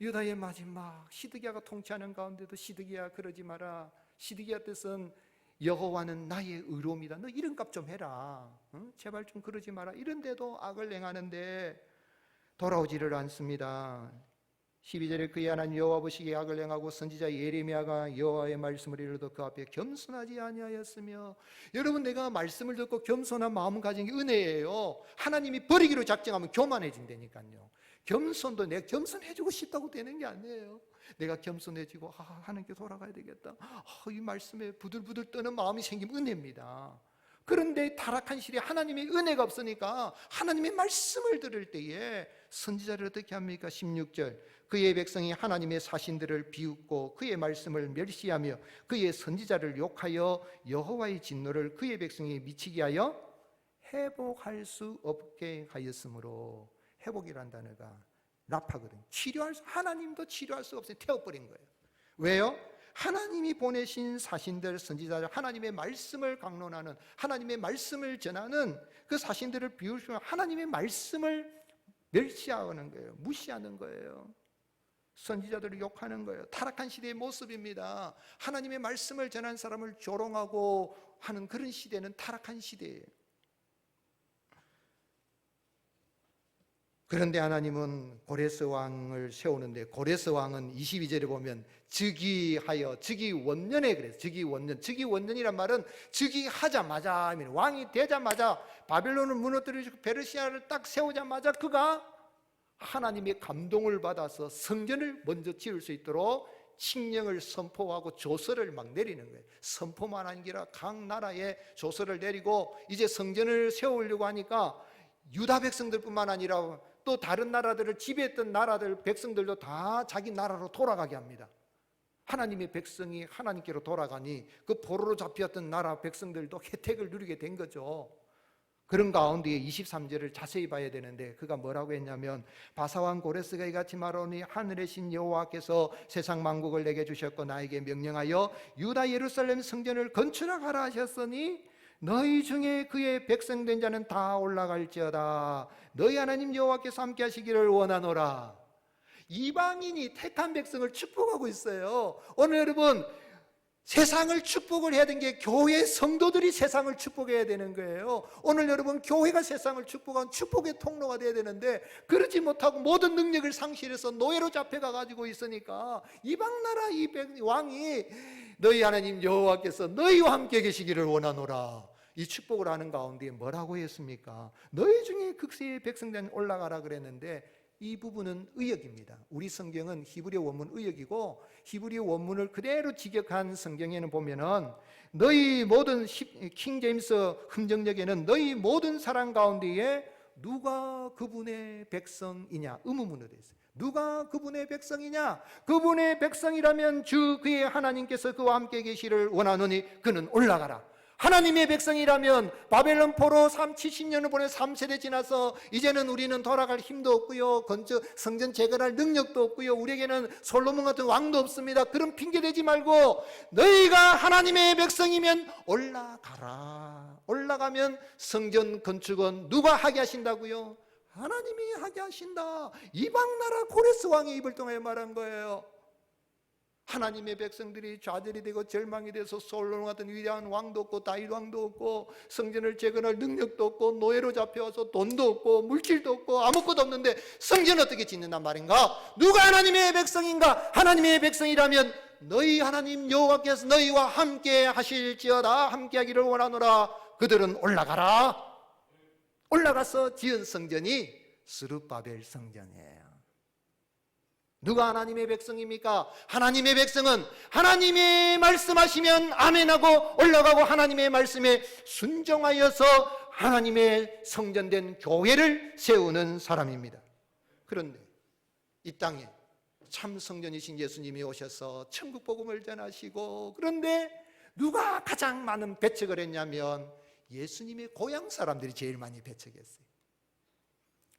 유다의 마지막 시드기야가 통치하는 가운데도 시드기야 그러지 마라. 시드기야 뜻은 여호와는 나의 의로움이다. 너 이름값 좀 해라. 제발 좀 그러지 마라. 이런데도 악을 행하는데 돌아오지를 않습니다. 12절에 그의 하나님 여호와 보시기에 악을 행하고 선지자 예레미야가 여호와의 말씀을 이르도 그 앞에 겸손하지 아니하였으며, 여러분 내가 말씀을 듣고 겸손한 마음 가진 게 은혜예요. 하나님이 버리기로 작정하면 교만해진다니까요. 겸손도 내가 겸손해주고 싶다고 되는 게 아니에요. 내가 겸손해지고 하나님께 돌아가야 되겠다, 이 말씀에 부들부들 떠는 마음이 생기면 은혜입니다. 그런데 타락한 시대에 하나님의 은혜가 없으니까 하나님의 말씀을 들을 때에 선지자를 어떻게 합니까? 16절 그의 백성이 하나님의 사신들을 비웃고 그의 말씀을 멸시하며 그의 선지자를 욕하여 여호와의 진노를 그의 백성이 미치게 하여 회복할 수 없게 하였으므로, 회복이라는 단어가 라파거든요. 하나님도 치료할 수가 없어요. 태워버린 거예요. 왜요? 하나님이 보내신 사신들, 선지자들, 하나님의 말씀을 강론하는, 하나님의 말씀을 전하는 그 사신들을 비웃으면 하나님의 말씀을 멸시하는 거예요. 무시하는 거예요. 선지자들을 욕하는 거예요. 타락한 시대의 모습입니다. 하나님의 말씀을 전하는 사람을 조롱하고 하는 그런 시대는 타락한 시대예요. 그런데 하나님은 고레스 왕을 세우는데, 고레스 왕은 22절에 보면 즉위하여, 즉위원년에 그래서 즉위원년이란 말은 즉위하자마자, 왕이 되자마자, 바벨론을 무너뜨리고 페르시아를 딱 세우자마자 그가 하나님의 감동을 받아서 성전을 먼저 지을 수 있도록 칙령을 선포하고 조서를 막 내리는 거예요. 선포만 아니라 각 나라에 조서를 내리고 이제 성전을 세우려고 하니까 유다 백성들뿐만 아니라 또 다른 나라들을 지배했던 나라들 백성들도 다 자기 나라로 돌아가게 합니다. 하나님의 백성이 하나님께로 돌아가니 그 포로로 잡혔던 나라 백성들도 혜택을 누리게 된 거죠. 그런 가운데 23절을 자세히 봐야 되는데 그가 뭐라고 했냐면, 바사왕 고레스가 이같이 말하오니 하늘의 신 여호와께서 세상 만국을 내게 주셨고 나에게 명령하여 유다 예루살렘 성전을 건축하라 하셨으니 너희 중에 그의 백성된 자는 다 올라갈지어다. 너희 하나님 여호와께서 함께 하시기를 원하노라. 이방인이 택한 백성을 축복하고 있어요. 오늘 여러분, 세상을 축복을 해야 되는 게 교회 성도들이 세상을 축복해야 되는 거예요. 오늘 여러분, 교회가 세상을 축복한 축복의 통로가 돼야 되는데 그러지 못하고 모든 능력을 상실해서 노예로 잡혀가 가지고 있으니까 이방 나라 이 왕이 너희 하나님 여호와께서 너희와 함께 계시기를 원하노라. 이 축복을 하는 가운데 뭐라고 했습니까? 너희 중에 극세의 백성된 올라가라 그랬는데 이 부분은 의역입니다. 우리 성경은 히브리어 원문 의역이고 히브리어 원문을 그대로 직역한 성경에는 보면은 너희 모든 킹 제임스 흥정역에는 너희 모든 사람 가운데에 누가 그분의 백성이냐 의문문으로 되어 있어요. 누가 그분의 백성이냐? 그분의 백성이라면 주 그의 하나님께서 그와 함께 계시를 원하노니 그는 올라가라. 하나님의 백성이라면 바벨론 포로 70년을 보내 3세대 지나서 이제는 우리는 돌아갈 힘도 없고요, 성전 재건할 능력도 없고요, 우리에게는 솔로몬 같은 왕도 없습니다. 그런 핑계 대지 말고 너희가 하나님의 백성이면 올라가라. 올라가면 성전 건축은 누가 하게 하신다고요? 하나님이 하게 하신다. 이방 나라 고레스 왕의 입을 통해 말한 거예요. 하나님의 백성들이 좌절이 되고 절망이 돼서 솔로몬 같은 위대한 왕도 없고 다윗 왕도 없고 성전을 재건할 능력도 없고 노예로 잡혀와서 돈도 없고 물질도 없고 아무것도 없는데 성전 어떻게 짓는단 말인가? 누가 하나님의 백성인가? 하나님의 백성이라면 너희 하나님 여호와께서 너희와 함께 하실지어다. 함께 하기를 원하노라. 그들은 올라가라. 올라가서 지은 성전이 스룹바벨 성전이에요. 누가 하나님의 백성입니까? 하나님의 백성은 하나님이 말씀하시면 아멘하고 올라가고 하나님의 말씀에 순종하여서 하나님의 성전된 교회를 세우는 사람입니다. 그런데 이 땅에 참 성전이신 예수님이 오셔서 천국 복음을 전하시고, 그런데 누가 가장 많은 배척을 했냐면 예수님의 고향 사람들이 제일 많이 배척했어요.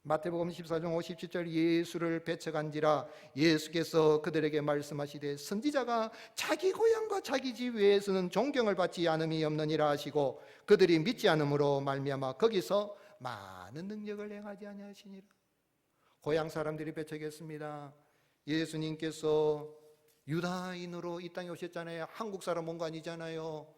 마태복음 14장 57절 예수를 배척한지라 예수께서 그들에게 말씀하시되 선지자가 자기 고향과 자기 집 외에서는 존경을 받지 않음이 없느니라 하시고 그들이 믿지 않음으로 말미암아 거기서 많은 능력을 행하지 아니하시니라. 고향 사람들이 배척했습니다. 예수님께서 유다인으로 이 땅에 오셨잖아요. 한국 사람 온 거 아니잖아요.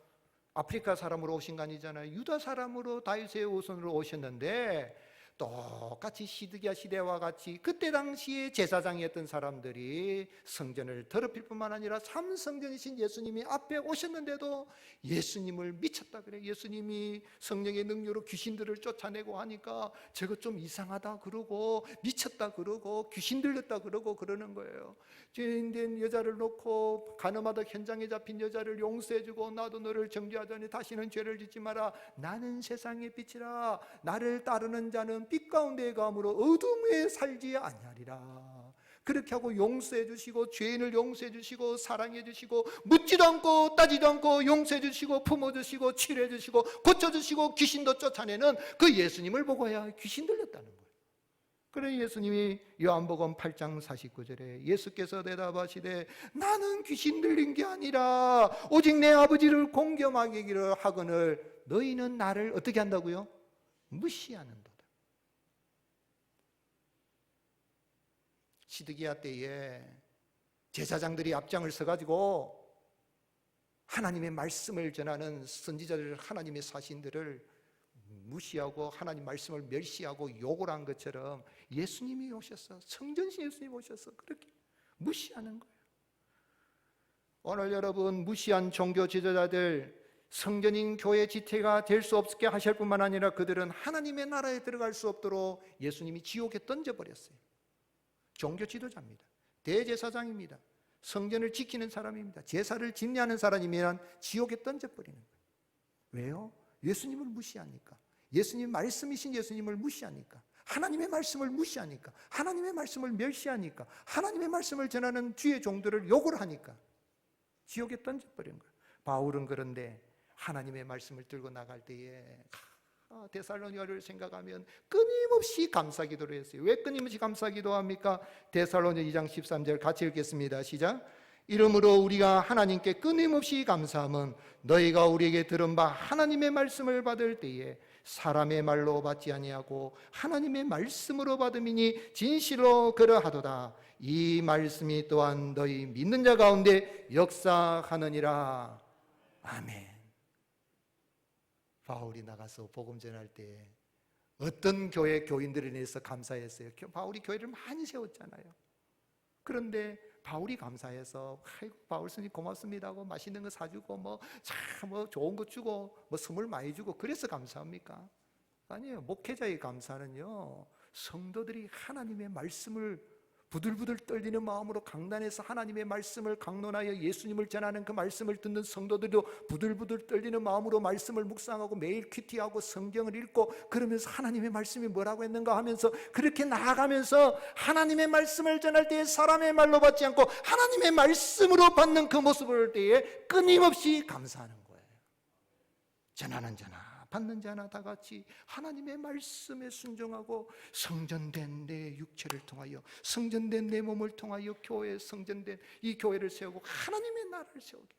아프리카 사람으로 오신 거 아니잖아요. 유다 사람으로 다윗의 후손으로 오셨는데 똑같이 시드기야 시대와 같이 그때 당시에 제사장이었던 사람들이 성전을 더럽힐 뿐만 아니라 참성전이신 예수님이 앞에 오셨는데도 예수님을 미쳤다 그래. 예수님이 성령의 능력으로 귀신들을 쫓아내고 하니까 저거 좀 이상하다 그러고 미쳤다 그러고 귀신 들렸다 그러고 그러는 거예요. 죄인된 여자를 놓고 간음하다 현장에 잡힌 여자를 용서해주고 나도 너를 정죄하자니 다시는 죄를 짓지 마라. 나는 세상의 빛이라. 나를 따르는 자는 빛 가운데 감으로 어둠에 살지 아니하리라. 그렇게 하고 용서해 주시고 죄인을 용서해 주시고 사랑해 주시고 묻지도 않고 따지도 않고 용서해 주시고 품어 주시고 치료해 주시고 고쳐 주시고 귀신도 쫓아내는 그 예수님을 보고야 귀신 들렸다는 거예요. 그래 예수님이 요한복음 8장 49절에 예수께서 대답하시되 나는 귀신 들린 게 아니라 오직 내 아버지를 공경하기를 하거늘 너희는 나를 어떻게 한다고요? 무시하는도다. 시드기야 때에 제사장들이 앞장을 서가지고 하나님의 말씀을 전하는 선지자들, 하나님의 사신들을 무시하고 하나님 말씀을 멸시하고 욕을 한 것처럼 예수님이 오셔서, 성전신 예수님이 오셔서 그렇게 무시하는 거예요. 오늘 여러분 무시한 종교 지도자들, 성전인 교회 지체가 될 수 없게 하실 뿐만 아니라 그들은 하나님의 나라에 들어갈 수 없도록 예수님이 지옥에 던져버렸어요. 종교 지도자입니다. 대제사장입니다. 성전을 지키는 사람입니다. 제사를 집례하는 사람이면 지옥에 던져버리는 거예요. 왜요? 예수님을 무시하니까. 예수님 말씀이신 예수님을 무시하니까. 하나님의 말씀을 무시하니까. 하나님의 말씀을 멸시하니까. 하나님의 말씀을 전하는 주의 종들을 욕을 하니까 지옥에 던져버리는 거예요. 바울은 그런데 하나님의 말씀을 들고 나갈 때에 데살로니가를 생각하면 끊임없이 감사기도를 했어요. 왜 끊임없이 감사기도합니까? 데살로니가 2장 13절 같이 읽겠습니다. 시작. 이러므로 우리가 하나님께 끊임없이 감사함은 너희가 우리에게 들은 바 하나님의 말씀을 받을 때에 사람의 말로 받지 아니하고 하나님의 말씀으로 받음이니 진실로 그러하도다. 이 말씀이 또한 너희 믿는 자 가운데 역사하느니라. 아멘. 바울이 나가서 복음 전할 때 어떤 교회 교인들에 대해서 감사했어요. 바울이 교회를 많이 세웠잖아요. 그런데 바울이 감사해서 아이고 바울 스님 고맙습니다고 맛있는 거 사주고 뭐 좋은 거 주고 뭐 선물 많이 주고 그래서 감사합니까? 아니에요. 목회자의 감사는요, 성도들이 하나님의 말씀을 부들부들 떨리는 마음으로 강단에서 하나님의 말씀을 강론하여 예수님을 전하는 그 말씀을 듣는 성도들도 부들부들 떨리는 마음으로 말씀을 묵상하고 매일 큐티하고 성경을 읽고 그러면서 하나님의 말씀이 뭐라고 했는가 하면서 그렇게 나아가면서 하나님의 말씀을 전할 때에 사람의 말로 받지 않고 하나님의 말씀으로 받는 그 모습을 볼 때에 끊임없이 감사하는 거예요. 전하는 자나 받는 자나 다 같이 하나님의 말씀에 순종하고 성전된 내 육체를 통하여, 성전된 내 몸을 통하여 교회, 성전된 이 교회를 세우고 하나님의 나라를 세우게.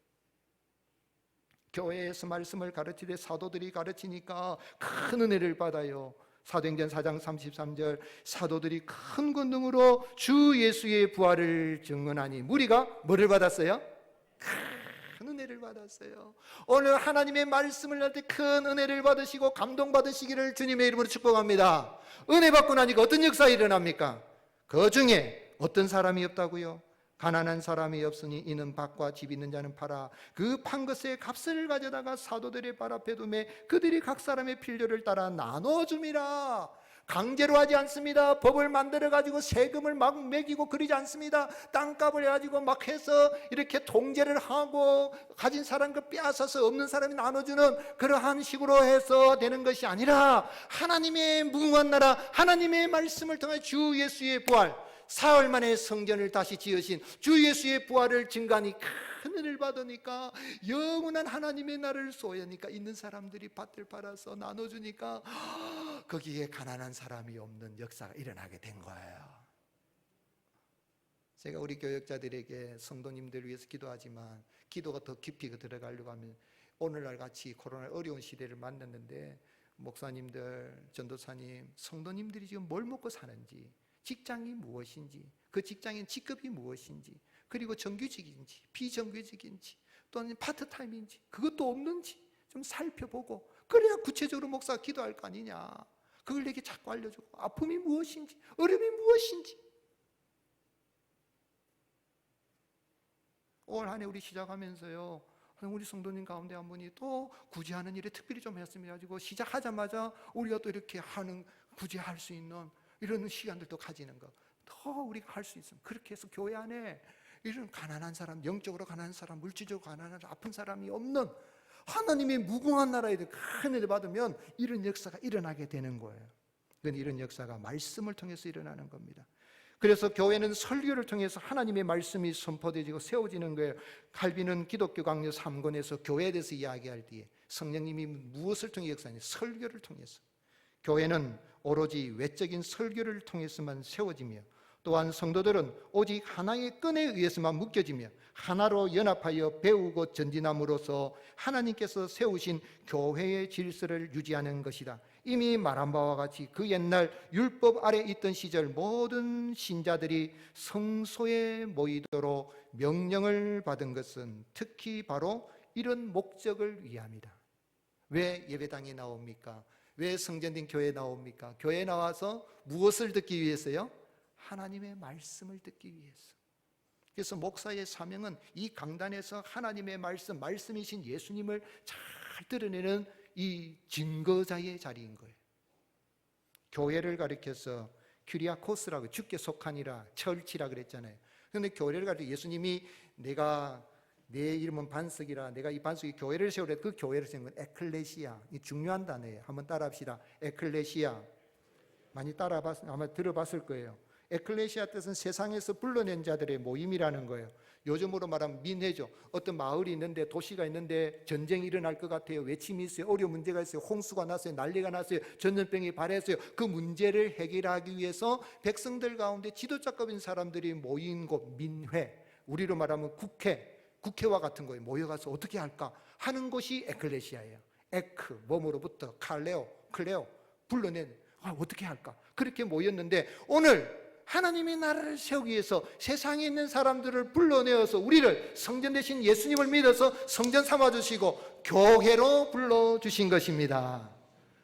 교회에서 말씀을 가르치되 사도들이 가르치니까 큰 은혜를 받아요. 사도행전 4장 33절, 사도들이 큰 권능으로 주 예수의 부활을 증언하니 무리가 뭐를 받았어요? 큰 은혜를 받았어요. 오늘 하나님의 말씀을 할 때 큰 은혜를 받으시고 감동받으시기를 주님의 이름으로 축복합니다. 은혜 받고 나니까 어떤 역사가 일어납니까? 그 중에 어떤 사람이 없다고요? 가난한 사람이 없으니 이는 밭과 집 있는 자는 팔아 그 판 것의 값을 가져다가 사도들의 발 앞에 두매 그들이 각 사람의 필요를 따라 나눠줌이라. 강제로 하지 않습니다. 법을 만들어 가지고 세금을 막 매기고 그러지 않습니다. 땅값을 해가지고 막 해서 이렇게 통제를 하고 가진 사람 그 빼앗아서 없는 사람이 나눠주는 그러한 식으로 해서 되는 것이 아니라 하나님의 무궁한 나라, 하나님의 말씀을 통해 주 예수의 부활, 사흘 만에 성전을 다시 지으신 주 예수의 부활을 증거하니 큰 은혜를 받으니까 영원한 하나님의 나라를 소유하니까 있는 사람들이 밭을 팔아서 나눠주니까 거기에 가난한 사람이 없는 역사가 일어나게 된 거예요. 제가 우리 교역자들에게 성도님들 위해서 기도하지만 기도가 더 깊이 들어가려고 하면 오늘날 같이 코로나 어려운 시대를 만났는데 목사님들, 전도사님, 성도님들이 지금 뭘 먹고 사는지, 직장이 무엇인지, 그 직장인 직급이 무엇인지, 그리고 정규직인지 비정규직인지 또는 파트타임인지 그것도 없는지 좀 살펴보고 그래야 구체적으로 목사가 기도할 거 아니냐. 그걸 내게 자꾸 알려주고 아픔이 무엇인지 어려움이 무엇인지. 올 한 해 우리 시작하면서요, 우리 성도님 가운데 한 분이 또 구제하는 일에 특별히 좀 했으면 가지고 시작하자마자 우리가 또 이렇게 하는 구제할 수 있는 이런 시간들도 가지는 거 더 우리가 할 수 있으면 그렇게 해서 교회 안에 이런 가난한 사람, 영적으로 가난한 사람, 물질적으로 가난한 아픈 사람이 없는 하나님의 무궁한 나라에 큰 은혜를 받으면 이런 역사가 일어나게 되는 거예요. 이런 역사가 말씀을 통해서 일어나는 겁니다. 그래서 교회는 설교를 통해서 하나님의 말씀이 선포되어지고 세워지는 거예요. 칼빈은 기독교 강요 3권에서 교회에 대해서 이야기할 때에 성령님이 무엇을 통해 역사하냐? 설교를 통해서. 교회는 오로지 외적인 설교를 통해서만 세워지며 또한 성도들은 오직 하나의 끈에 의해서만 묶여지며 하나로 연합하여 배우고 전진함으로써 하나님께서 세우신 교회의 질서를 유지하는 것이다. 이미 말한 바와 같이 그 옛날 율법 아래 있던 시절 모든 신자들이 성소에 모이도록 명령을 받은 것은 특히 바로 이런 목적을 위함이다. 왜 예배당에 나옵니까? 왜 성전된 교회에 나옵니까? 교회에 나와서 무엇을 듣기 위해서요? 하나님의 말씀을 듣기 위해서. 그래서 목사의 사명은 이 강단에서 하나님의 말씀, 말씀이신 예수님을 잘 드러내는 이 증거자의 자리인 거예요. 교회를 가리켜서 큐리아코스라고 주께 속하니라, 철치라 그랬잖아요. 그런데 교회를 가리켜 예수님이 내 이름은 반석이라, 내가 이 반석이 교회를 세우래. 그 교회를 세운 건 에클레시아. 이 중요한 단어예요. 한번 따라합시다. 에클레시아. 많이 아마 들어봤을 거예요. 에클레시아 뜻은 세상에서 불러낸 자들의 모임이라는 거예요. 요즘으로 말하면 민회죠. 어떤 마을이 있는데, 도시가 있는데 전쟁이 일어날 것 같아요. 외침이 있어요. 어려운 문제가 있어요. 홍수가 났어요. 난리가 났어요. 전염병이 발해했어요. 그 문제를 해결하기 위해서 백성들 가운데 지도자급인 사람들이 모인 곳, 민회. 우리로 말하면 국회와 같은 거예요. 모여가서 어떻게 할까 하는 곳이 에클레시아예요. 에크, 몸으로부터 칼레오, 클레오, 불러낸, 어떻게 할까? 그렇게 모였는데 오늘 하나님의 나라를 세우기 위해서 세상에 있는 사람들을 불러내어서 우리를 성전 되신 예수님을 믿어서 성전 삼아주시고 교회로 불러주신 것입니다.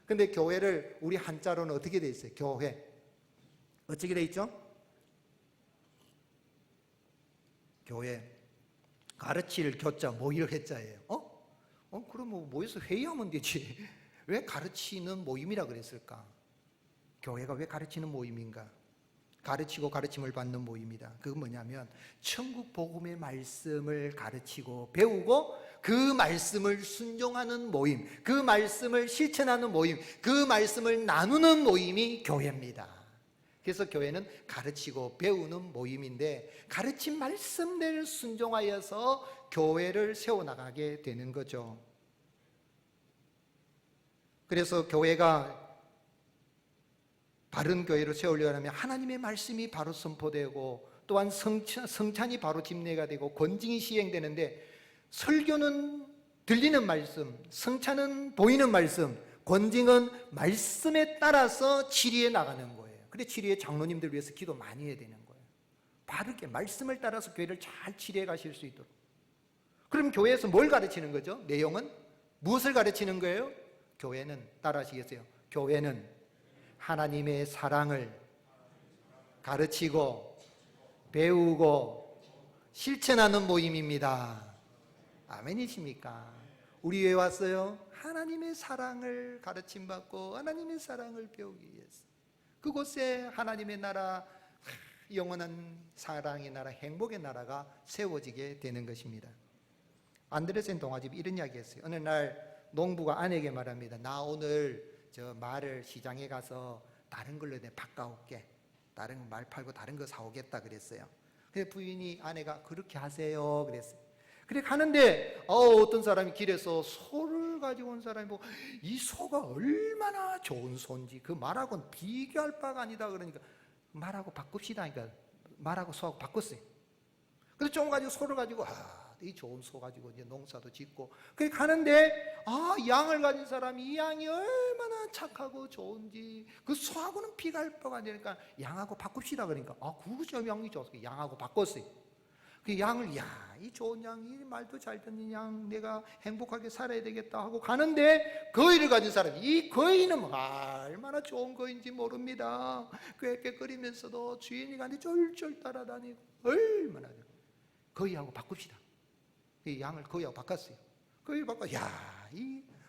근데 교회를 우리 한자로는 어떻게 돼 있어요? 교회. 어떻게 돼 있죠? 교회 가르칠 교자 모일 회자예요. 그럼 뭐 모여서 회의하면 되지. 왜 가르치는 모임이라 그랬을까? 교회가 왜 가르치는 모임인가? 가르치고 가르침을 받는 모임이다. 그건 뭐냐면 천국 복음의 말씀을 가르치고 배우고 그 말씀을 순종하는 모임, 그 말씀을 실천하는 모임, 그 말씀을 나누는 모임이 교회입니다. 그래서 교회는 가르치고 배우는 모임인데 가르친 말씀대로 순종하여서 교회를 세워나가게 되는 거죠. 그래서 교회가 바른 교회를 세우려면 하나님의 말씀이 바로 선포되고 또한 성찬이 바로 집례가 되고 권징이 시행되는데 설교는 들리는 말씀, 성찬은 보이는 말씀, 권징은 말씀에 따라서 치리해 나가는 거예요. 그래 치리해 장로님들 위해서 기도 많이 해야 되는 거예요. 바르게 말씀을 따라서 교회를 잘 치리해 가실 수 있도록. 그럼 교회에서 뭘 가르치는 거죠? 내용은 무엇을 가르치는 거예요? 교회는 따라하시겠어요? 교회는 하나님의 사랑을 가르치고 배우고 실천하는 모임입니다. 아멘이십니까? 우리 왜 왔어요? 하나님의 사랑을 가르침받고 하나님의 사랑을 배우기 위해서. 그곳에 하나님의 나라, 영원한 사랑의 나라, 행복의 나라가 세워지게 되는 것입니다. 안드레센 동아집이 이런 이야기 했어요. 어느 날 농부가 아내에게 말합니다. 나 오늘 저 말을 시장에 가서 다른 걸로 내 바꿔올게. 다른 말 팔고 다른 거 사오겠다 그랬어요. 그래서 부인이 아내가 그렇게 하세요 그랬어요. 그래 가는데 어떤 사람이 길에서 소를 가지고 온 사람이 뭐 이 소가 얼마나 좋은 소인지 그 말하고는 비교할 바가 아니다 그러니까 말하고 바꿉시다 하니까 말하고 소하고 바꿨어요. 그래서 좀 가지고 소를 가지고 이 좋은 소 가지고 이제 농사도 짓고 그래 가는데 양을 가진 사람이 이 양이 얼마나 착하고 좋은지 그 소하고는 비교할 바가 안 되니까 양하고 바꿉시다 그러니까 그저 양이 좋아서 양하고 바꿨어요. 그 양을 이 좋은 양이 말도 잘 듣는 양 내가 행복하게 살아야 되겠다 하고 가는데 거위를 가진 사람이 이 거위는 얼마나 좋은 거인지 모릅니다. 꾀꾀거리면서도 주인이 가는데 쫄쫄 따라다니고 얼마나 거위하고 바꿉시다. 이 양을 거위하고 바꿨어요. 거위 바꿔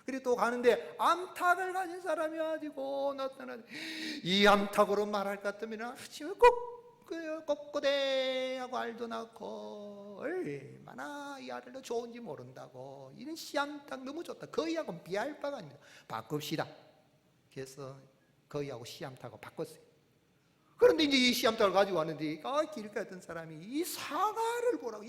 그래 또 가는데 암탉을 가진 사람이 가지고 나타나 이 암탉으로 말할 것 같으면 아침에 꼬꼬대하고 알도 낳고 얼마나 이 아들도 좋은지 모른다고 이런 씨암탉 너무 좋다. 거위하고는 비할 바가 아닙니다. 바꿉시다. 그래서 거위하고 씨암탉하고 바꿨어요. 그런데 이제 이 씨암탉을 가지고 왔는데 길가에 있던 사람이 이 사과를 보라고.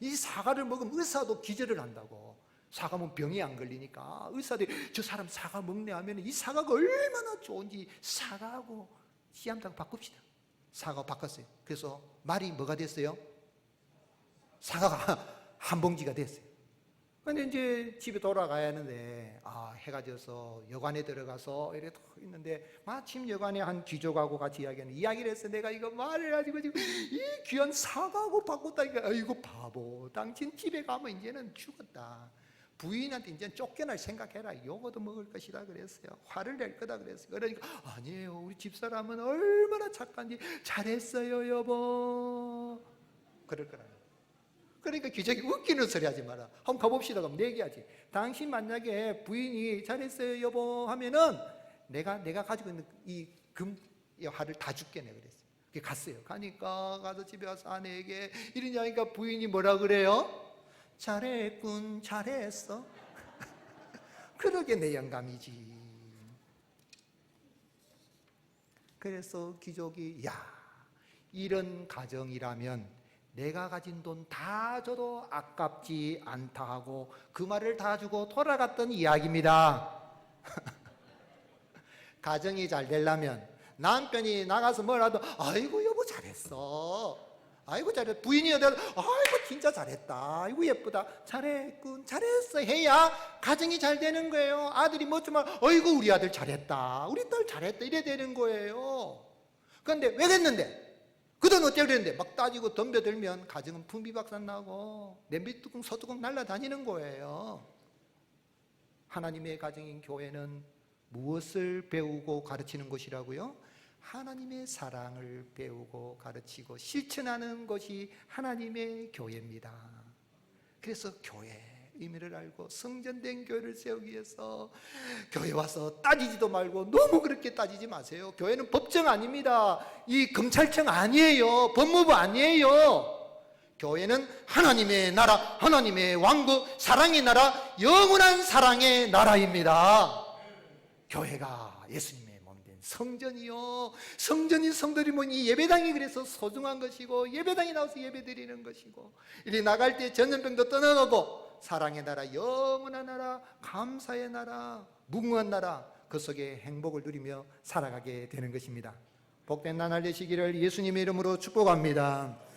이 사과를 먹으면 의사도 기절을 한다고. 사과 먹으면 병이 안 걸리니까 의사들이 저 사람 사과 먹네 하면 이 사과가 얼마나 좋은지 사과하고 씨암탉 바꿉시다. 사과 바꿨어요. 그래서 말이 뭐가 됐어요? 사과가 한 봉지가 됐어요. 근데 이제 집에 돌아가야 하는데 해가 져서 여관에 들어가서 이렇게 있는데 마침 여관에 한 귀족하고 같이 이야기를 했어. 내가 이거 말을 가지고 지금 이 귀한 사과하고 바꿨다니까. 아이고 바보, 당신 집에 가면 이제는 죽었다. 부인한테 이제 쫓겨날 생각해라. 요거도 먹을 것이다 그랬어요. 화를 낼 거다 그랬어요. 그러니까 아니에요. 우리 집사람은 얼마나 착한지 잘했어요 여보. 그럴 거라고. 그러니까 귀족이 웃기는 소리 하지 마라. 한번 가봅시다. 그럼 얘기하지. 당신 만약에 부인이 잘했어요 여보 하면은 내가 가지고 있는 이 화를 다 줄게 내가 그랬어요. 그게 갔어요. 가서 집에 와서 아내에게 이런 이야기니까 부인이 뭐라 그래요? 잘했군, 잘했어. 그러게 내 영감이지. 그래서 귀족이 이런 가정이라면 내가 가진 돈 다 줘도 아깝지 않다 하고 그 말을 다 주고 돌아갔던 이야기입니다. 가정이 잘 되려면 남편이 나가서 뭐라도 아이고 여보 잘했어. 아이고 잘했어. 부인이 어디 아이고 진짜 잘했다. 아이고 예쁘다. 잘했군, 잘했어 해야 가정이 잘 되는 거예요. 아들이 뭐지만 아이고 우리 아들 잘했다. 우리 딸 잘했다. 이래 되는 거예요. 그런데 왜 됐는데? 그 돈 어쩌려 그랬는데 막 따지고 덤벼들면 가정은 풍비박산 나고 냄비뚜껑 소뚜껑 날아다니는 거예요. 하나님의 가정인 교회는 무엇을 배우고 가르치는 곳이라고요? 하나님의 사랑을 배우고 가르치고 실천하는 것이 하나님의 교회입니다. 그래서 교회 의미를 알고 성전된 교회를 세우기 위해서 교회 와서 따지지도 말고 너무 그렇게 따지지 마세요. 교회는 법정 아닙니다. 이 검찰청 아니에요. 법무부 아니에요. 교회는 하나님의 나라, 하나님의 왕국, 사랑의 나라, 영원한 사랑의 나라입니다. 교회가 예수님의 몸된 성전이요, 성전인 성들이 뭐니 예배당이 그래서 소중한 것이고 예배당에 나와서 예배드리는 것이고 이리 나갈 때 전염병도 떠나가고 사랑의 나라, 영원한 나라, 감사의 나라, 무궁한 나라, 그 속에 행복을 누리며 살아가게 되는 것입니다. 복된 나날 되시기를 예수님의 이름으로 축복합니다.